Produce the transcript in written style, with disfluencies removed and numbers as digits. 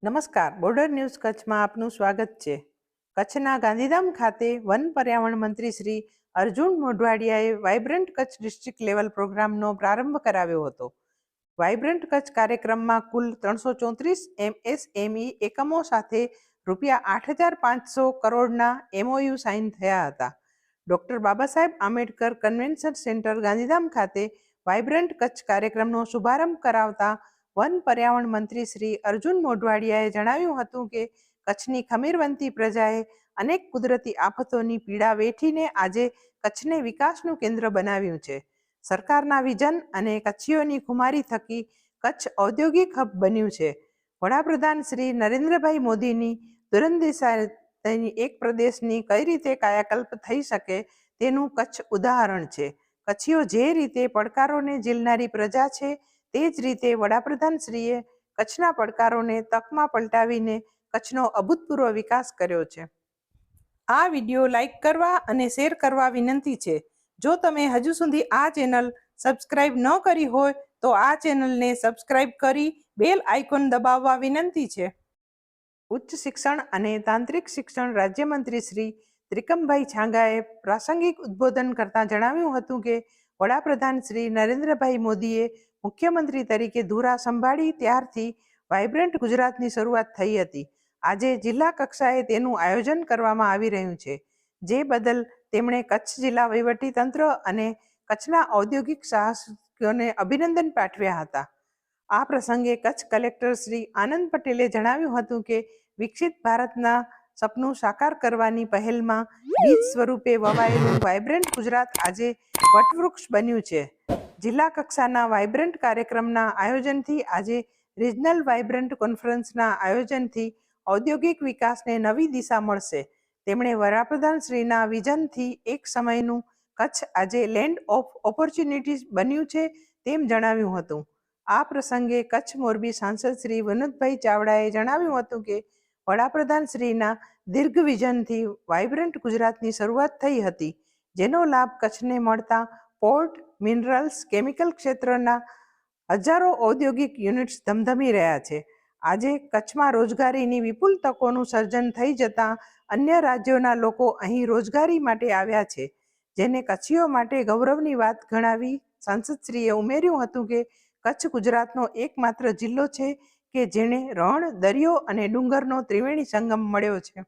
નમસ્કાર, border news કચ્છમાં આપનું સ્વાગત છે. કચ્છના ગાંધીધામ ખાતે વન પર્યાવરણ મંત્રી શ્રી અર્જુન મોઢવાડિયાએ વાઇબ્રન્ટ કચ્છ ડિસ્ટ્રિક્ટ લેવલ પ્રોગ્રામનો પ્રારંભ કરાવ્યો હતો. વાઇબ્રન્ટ કચ્છ કાર્યક્રમમાં કુલ 334 MSME એકમો સાથે ₹8,500 કરોડના MOU સાઇન થયા હતા. Doctor Baba Saheb Ambedkar convention centre Gandhidham ખાતે વાઇબ્રન્ટ કચ્છ કાર્યક્રમનો શુભારંભ કરાવતા વન પર્યાવરણ મંત્રી શ્રી અર્જુન મોઢવાડિયાએ જણાવ્યું હતું કે કચ્છની ખમીરવંતી પ્રજાએ અનેક કુદરતી આફતોની પીડા વેઠીને આજે કચ્છને વિકાસનું કેન્દ્ર બનાવ્યું છે. સરકારના વિઝન અને કચ્છીઓની ખુમારી થકી કચ્છ ઔદ્યોગિક હબ બન્યું છે. વડાપ્રધાન શ્રી નરેન્દ્રભાઈ મોદીની દૂરંદેશીની એક પ્રદેશની કઈ રીતે કાયાકલ્પ થઈ શકે તેનું કચ્છ ઉદાહરણ છે. કચ્છીઓ જે રીતે પડકારોને ઝીલનારી પ્રજા છે તે જ રીતે વડાપ્રધાનશ્રીએ કચ્છના પડકારોને તકમાં પલટાવીને કચ્છનો અભૂતપૂર્વ વિકાસ કર્યો છે. આ વિડીયો લાઇક કરવા અને શેર કરવા વિનંતી છે. જો તમે હજુ સુધી આ ચેનલ સબસ્ક્રાઇબ ન કરી હોય તો આ ચેનલને સબસ્ક્રાઇબ કરી બેલ આઇકોન દબાવવા વિનંતી છે. ઉચ્ચ શિક્ષણ અને તાંત્રિક શિક્ષણ રાજ્યમંત્રી શ્રી ત્રિકમભાઈ છાંગાએ પ્રાસંગિક ઉદ્બોધન કરતાં જણાવ્યું હતું કે વડાપ્રધાન શ્રી નરેન્દ્રભાઈ મોદીએ મુખ્યમંત્રી તરીકે ધુરા સંભાળી ત્યારથી વાઇબ્રન્ટ ગુજરાતની શરૂઆત થઈ હતી. આજે જિલ્લા કક્ષાએ તેનું આયોજન કરવામાં આવી રહ્યું છે, જે બદલ તેમણે કચ્છ જિલ્લા વહીવટીતંત્ર અને કચ્છના ઔદ્યોગિક સાહસિકોને અભિનંદન પાઠવ્યા હતા. આ પ્રસંગે કચ્છ કલેક્ટર શ્રી આનંદ પટેલે જણાવ્યું હતું કે વિકસિત ભારતના સપનું સાકાર કરવાની પહેલમાં બીજ સ્વરૂપે વવાયેલું વાઇબ્રન્ટ ગુજરાત આજે વટવૃક્ષ બન્યું છે. જિલ્લા કક્ષાના વાઇબ્રન્ટ કાર્યક્રમના આયોજનથી આજે રિજનલ વાઇબ્રન્ટ કોન્ફરન્સના આયોજનથી ઔદ્યોગિક વિકાસને નવી દિશા મળશે. તેમણે વડાપ્રધાનશ્રીના વિઝનથી એક સમયનું કચ્છ આજે લેન્ડ ઓફ ઓપોર્ચ્યુનિટીઝ બન્યું છે તેમ જણાવ્યું હતું. આ પ્રસંગે કચ્છ મોરબી સાંસદ શ્રી વિનોદભાઈ ચાવડાએ જણાવ્યું હતું કે વડાપ્રધાનશ્રીના દીર્ઘ વિઝનથી વાઇબ્રન્ટ ગુજરાતની શરૂઆત થઈ હતી, જેનો લાભ કચ્છને મળતા પોર્ટ, મિનરલ્સ, કેમિકલ ક્ષેત્રના હજારો ઔદ્યોગિક યુનિટ્સ ધમધમી રહ્યા છે. આજે કચ્છમાં રોજગારીની વિપુલ તકોનું સર્જન થઈ જતાં અન્ય રાજ્યોના લોકો અહીં રોજગારી માટે આવ્યા છે, જેને કચ્છીઓ માટે ગૌરવની વાત ગણાવી સાંસદશ્રીએ ઉમેર્યું હતું કે કચ્છ ગુજરાતનો એકમાત્ર જિલ્લો છે કે જેણે રણ, દરિયો અને ડુંગરનો ત્રિવેણી સંગમ મળ્યો છે.